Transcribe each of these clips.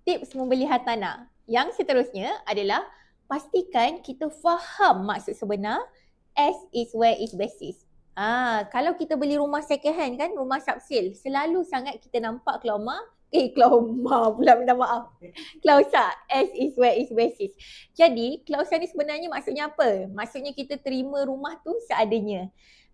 tips membeli hartanah. Yang seterusnya adalah pastikan kita faham maksud sebenar as is where is basis. Kalau kita beli rumah second hand kan, rumah subsale, selalu sangat kita nampak klauma pula, minta maaf. Klausa, as is where is basis. Jadi, klausa ni sebenarnya maksudnya apa? Maksudnya kita terima rumah tu seadanya.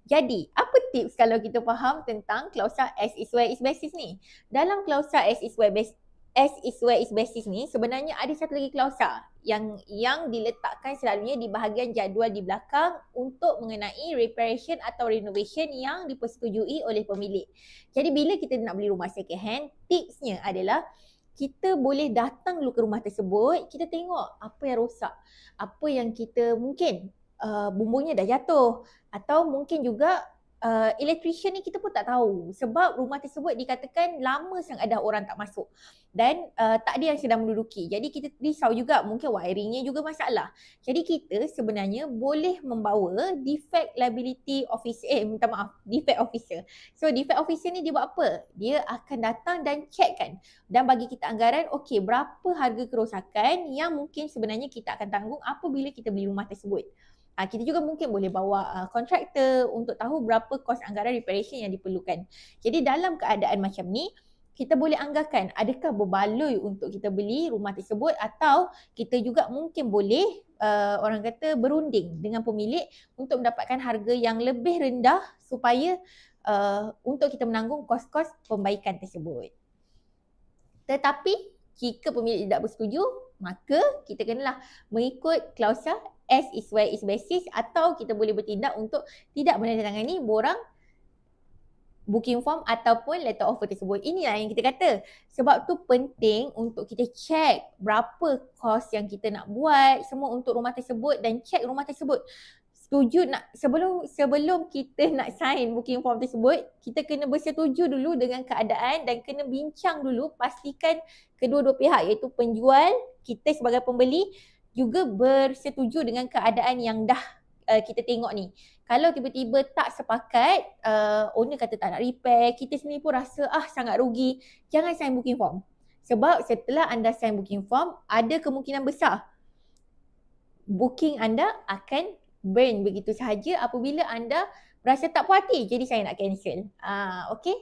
Jadi, apa tips kalau kita faham tentang klausa as is where is basis ni? Dalam klausa as is where is basis ni sebenarnya ada satu lagi klausa yang diletakkan selalunya di bahagian jadual di belakang untuk mengenai reparation atau renovation yang dipersetujui oleh pemilik. Jadi bila kita nak beli rumah second hand, tipsnya adalah kita boleh datang dulu ke rumah tersebut, kita tengok apa yang rosak, apa yang kita mungkin bumbungnya dah jatuh, atau mungkin juga electrician ni kita pun tak tahu sebab rumah tersebut dikatakan lama sangat dah orang tak masuk dan tak ada yang sedang menduduki. Jadi kita risau juga mungkin wiringnya juga masalah. Jadi kita sebenarnya boleh membawa defect liability officer, defect officer. So defect officer ni dia buat apa? Dia akan datang dan checkkan dan bagi kita anggaran, okey, berapa harga kerosakan yang mungkin sebenarnya kita akan tanggung apabila kita beli rumah tersebut. Kita juga mungkin boleh bawa kontraktor untuk tahu berapa kos anggaran reparation yang diperlukan. Jadi dalam keadaan macam ni, kita boleh anggarkan adakah berbaloi untuk kita beli rumah tersebut atau kita juga mungkin boleh orang kata berunding dengan pemilik untuk mendapatkan harga yang lebih rendah supaya untuk kita menanggung kos-kos pembaikan tersebut. Tetapi jika pemilik tidak bersetuju, maka kita kenalah mengikut klausa as is where is basis atau kita boleh bertindak untuk tidak menandatangani borang booking form ataupun letter offer tersebut. Inilah yang kita kata. Sebab tu penting untuk kita check berapa kos yang kita nak buat semua untuk rumah tersebut dan check rumah tersebut. Setuju nak sebelum kita nak sign booking form tersebut, kita kena bersetuju dulu dengan keadaan dan kena bincang dulu, pastikan kedua-dua pihak iaitu penjual, kita sebagai pembeli juga bersetuju dengan keadaan yang dah kita tengok ni. Kalau tiba-tiba tak sepakat, owner kata tak nak repair, kita sendiri pun rasa sangat rugi, jangan sign booking form. Sebab setelah anda sign booking form, ada kemungkinan besar booking anda akan burn begitu sahaja apabila anda rasa tak puas hati. Jadi saya nak cancel. Okay?